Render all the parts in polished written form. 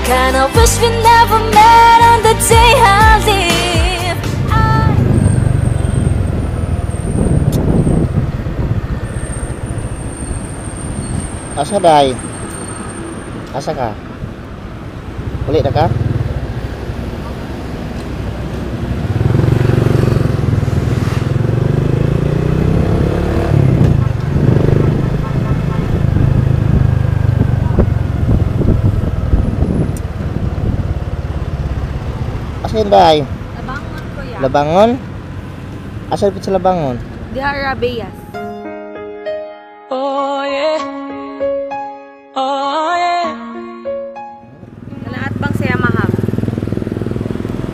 Kinda wish we never met on the day I leave. Asa day? Asa ka? Uli na ka? Asa yun day? Labangon ko ya. Labangon? Asa dito sa Labangon? Di Arabias. Oh yeah, oh yeah. Kalaat bang sa Yamaha?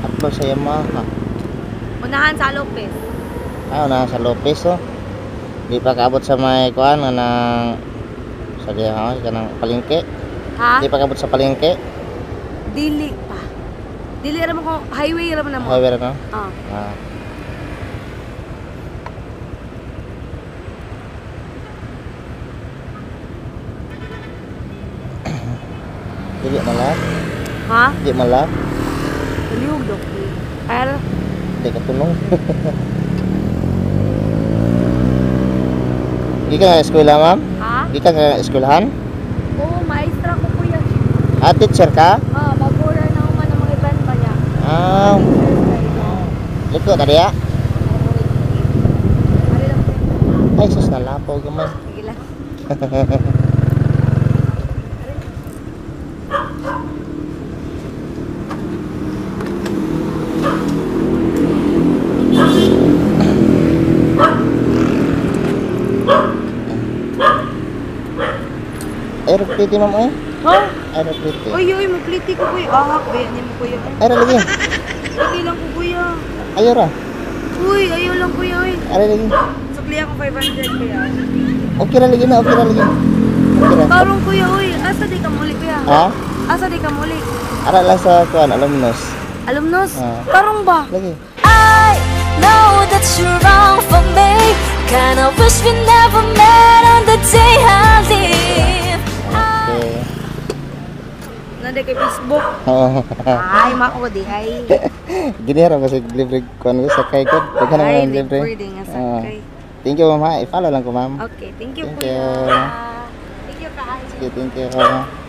At ba sa Yamaha? Unahan sa Lopez. Ah, na sa Lopez oh. Di pa kaabot sa may kuan nga nang sa diha kanang palengke. Ha? Di pa kaabot sa palengke. Dili pa. Dili ra mo ko highway ra mo na mo. Highway na. Ah. Ah. Dili malah. Ha? Di malah. Liog dok. Ay, Di ka tulong. Di ka nga eskwela, ma'am? ha? Di ka nga eskwelahan? Oo, maestra ko kuya. Ah, teacher ka? Ah, bagura na ako man ng mga event pa niya. Ah, liko tadi ya? Ari lang ko. Ay, sus nalapaw gamay. Sige lang. Aeropliti, ma'am eh? Ha? Aeropliti. Uy, magliti ko kuya. Ahak, ba yan mo kuya. Aero lagi. Sige lang ko kuya. Ayo ra. Uy, ayaw lang kuya. Uy. Aero lagi. Sukli ako 500 kuya. Okay ra lagi na, okay ra lagi. Okay ra. Tarong kuya, uy. Asa di ka muli kuya? Ha? Asa di ka muli? Ara lang sa kuan, alumnus. Alumnos? Ah. Tarong ba? Lagi. I know that you're wrong for me. Kinda wish we never met on the day I leave. Okay. Nanday kay Facebook. Oh. Ay, mako di ay. Gini ra basig libre kuan ko sa kay ko. Daghan Ay, na libre. libre nga sa Ah. kay. Thank you, ma'am. Ha. I-follow lang ko, ma'am. Okay, thank you Thank kuya. you. Thank you kaayo. Sige, thank you.